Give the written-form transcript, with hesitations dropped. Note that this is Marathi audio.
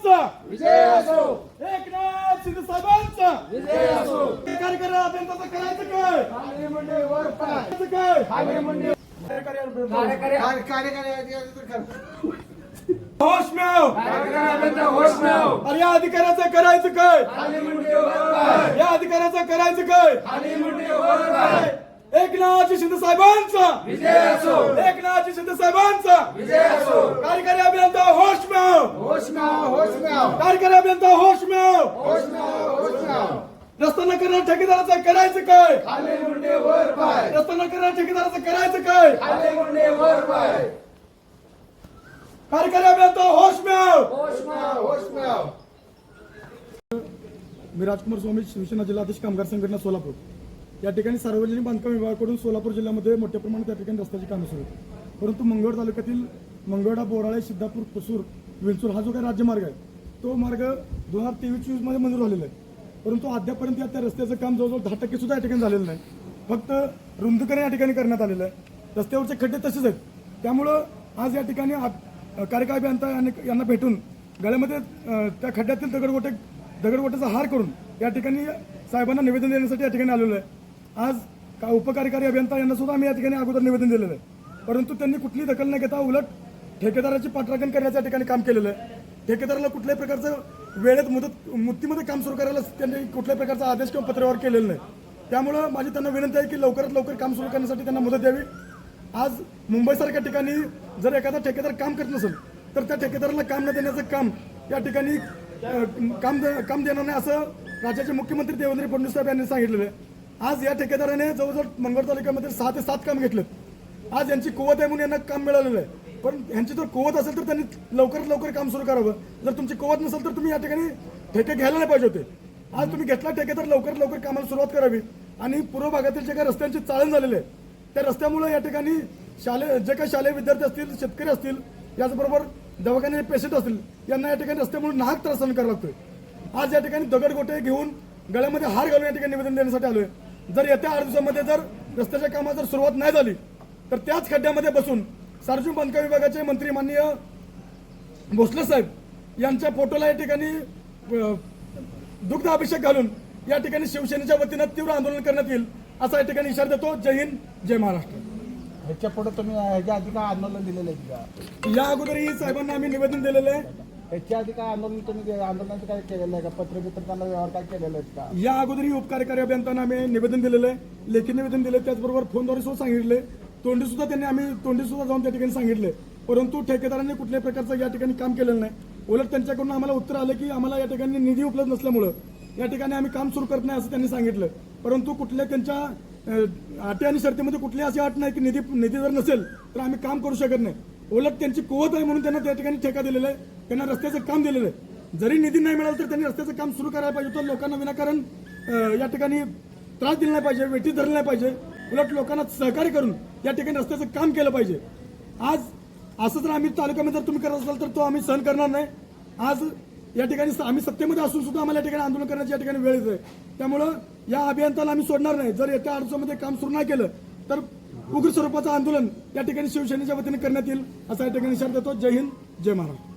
साहेबांचा विजय असो, एकनाथ शिंदे साहेबांचा विजय असो. कार्यकारी अभियंत्याचं करायचं काय? खाली मुंडे वर पाय, करायचं काय? खाली मुंडे. कार्यकारी कार्यकारी होश में आओ. अभियंता होश में आओ. अरे या अधिकाऱ्याचं करायचं काय? खाली मुंडे वर पाय, या अधिकाऱ्याचं करायचं काय? खाली मुंडे वर पाय. एकनाथ शिंदे साहेबांचा विजय असो, एकनाथ शिंदे साहेबांचा विजय असो. कार्यकारी अभियंता होश में आओ. होश में आओ, होश में आओ, कार्यकारी अभियंता होश में आओ. होश में आओ, होश में आओ. रस्ता न करणार ठेकेदाराचं करायचं काय? खाली मुंडे वर पाय, रस्ता न करणार ठेकेदाराचं करायचं काय? खाली मुंडे वर पाय. कार्यकारी अभियंता होश में आओ. होश में आओ, होश में आओ. मी राजकुमार स्वामी, शिवसेना जिल्हाध्यक्ष कामगार संघटना सोलापूर. या ठिकाणी सार्वजनिक बांधकाम विभागाकडून सोलापूर जिल्ह्यामध्ये मोठ्या प्रमाणात या ठिकाणी रस्त्याची कामे सुरू आहेत. परंतु मंगळवेढा तालुक्यातील मंगळवेढा, बोराळे, सिद्धापूर, कुसूर, विंचूर हा जो काही राज्यमार्ग आहे तो मार्ग 2023-24 मध्ये मंजूर झालेला आहे. परंतु अद्यापर्यंत त्या रस्त्याचं काम जवळजवळ 10% सुद्धा या ठिकाणी झालेलं नाही. फक्त रुंदीकरण या ठिकाणी करण्यात आलेलं आहे. रस्त्यावरचे खड्डे तसेच आहेत. त्यामुळं आज या ठिकाणी कार्यकारी अभियंता यांना भेटून गळ्यामध्ये त्या खड्ड्यातील दगडगोट्याचा हार करून या ठिकाणी साहेबांना निवेदन देण्यासाठी या ठिकाणी आलेलो आहे. आज उपकार्यकारी अभियंता यांना सुद्धा आम्ही या ठिकाणी अगोदर निवेदन दिलेलं आहे. परंतु त्यांनी कुठली दखल न घेता उलट ठेकेदाराची पाठराखण करण्याच्या ठिकाणी काम केलेलं आहे. ठेकेदाराला कुठल्याही प्रकारचं वेळेत मुदतीमध्ये काम सुरू करायला त्यांनी कुठल्याही प्रकारचा आदेश किंवा पत्रव्यवहार केलेला नाही. त्यामुळं माझी त्यांना विनंती आहे की लवकरात लवकर काम सुरू करण्यासाठी त्यांना मुदत द्यावी. आज मुंबईसारख्या ठिकाणी जर एखादा ठेकेदार काम करत नसेल तर त्या ठेकेदाराला काम न देण्याचं काम या ठिकाणी काम देणार नाही असं राज्याचे मुख्यमंत्री देवेंद्र फडणवीस साहेब यांनी सांगितलेलं आहे. आज या ठेकेदाराने जवळजवळ मंगळवेढा तालुक्यामध्ये 6 ते 7 काम घेतलेत. आज यांची कुवत आहे म्हणून यांना काम मिळालेलं आहे. पण यांची जर कुवत असेल तर त्यांनी लवकरात लवकर काम सुरू करावं. जर तुमची कुवत नसेल तर तुम्ही या ठिकाणी ठेके घ्यायला नाही पाहिजे होते. आज तुम्ही घेतला ठेकेदार लवकरात लवकर कामाला सुरुवात करावी. आणि पूर्व भागातील जे काही रस्त्यांची चाळण झालेली आहे त्या रस्त्यामुळे या ठिकाणी जे काही शालेय विद्यार्थी असतील, शेतकरी असतील, याचबरोबर दवाखान्याचे पेशंट असतील यांना या ठिकाणी रस्त्यामुळे नाहक त्रास सहन करावा लागतोय. आज या ठिकाणी दगडगोटे घेऊन गळ्यामध्ये हार घालून या ठिकाणी निवेदन देण्यासाठी आलोय. जर येत्या 8 दिवसामध्ये जर रस्त्याच्या कामात जर सुरुवात नाही झाली तर त्याच खड्ड्यामध्ये बसून सार्वजनिक बांधकाम विभागाचे मंत्री माननीय भोसले साहेब यांच्या फोटोला या ठिकाणी दुग्ध अभिषेक घालून या ठिकाणी शिवसेनेच्या वतीनं तीव्र आंदोलन करण्यात येईल असा या ठिकाणी इशारा देतो. जय हिंद, जय महाराष्ट्र. ह्याच्या पुढे तुम्ही ह्याच्या आधी काय आंदोलन दिलेलं आहे का? या अगोदरही साहेबांना आम्ही निवेदन दिलेलं आहे. ह्याच्या आधी काय आंदोलन तुम्ही आंदोलनाचं काय केलेलं आहे का? पत्रवित्र त्यांना व्यवहार काय केलेलं आहे का? या अगोदरही उपकार्यकारी अभियंत्यांना आम्ही निवेदन दिलेलं आहे, लेखी निवेदन दिले, त्याचबरोबर फोनद्वारे सुद्धा सांगितले, तोंडी सुद्धा जाऊन त्या ठिकाणी सांगितले. परंतु ठेकेदारांनी कुठल्याही प्रकारचं या ठिकाणी काम केलेलं नाही. उलट त्यांच्याकडून आम्हाला उत्तर आलं की आम्हाला या ठिकाणी निधी उपलब्ध नसल्यामुळं या ठिकाणी आम्ही काम सुरू करत नाही असं त्यांनी सांगितलं. परंतु कुठल्या त्यांच्या अटी आणि शर्तीमध्ये कुठली अशी अट नाही की निधी जर नसेल तर आम्ही काम करू शकत नाही. उलट त्यांची कुवत आहे म्हणून त्यांना त्या ठिकाणी ठेका दिलेला आहे, त्यांना रस्त्याचं काम दिलेलं आहे. जरी निधी नाही मिळाला तर त्यांनी रस्त्याचं काम सुरू करायला पाहिजे होतं. लोकांना विनाकारण या ठिकाणी त्रास दिला नाही पाहिजे, वेठीत धरलं नाही पाहिजे. उलट लोकांना सहकार्य करून या ठिकाणी रस्त्याचं काम केलं पाहिजे. आज असं जर आम्ही तालुक्यामध्ये जर तुम्ही करत असाल तर तो आम्ही सहन करणार नाही. आज या ठिकाणी आम्ही सत्तेमध्ये असून सुद्धा आम्हाला या ठिकाणी आंदोलन करण्याची या ठिकाणी वेळ येतोय. त्यामुळं या अभियंताला आम्ही सोडणार नाही. जर येत्या 8 दिवसामध्ये काम सुरू नाही केलं तर उग्र स्वरूपाचं आंदोलन या ठिकाणी शिवसेनेच्या वतीने करण्यात येईल असा या ठिकाणी इशारा देतो. जय हिंद, जय महाराष्ट्र.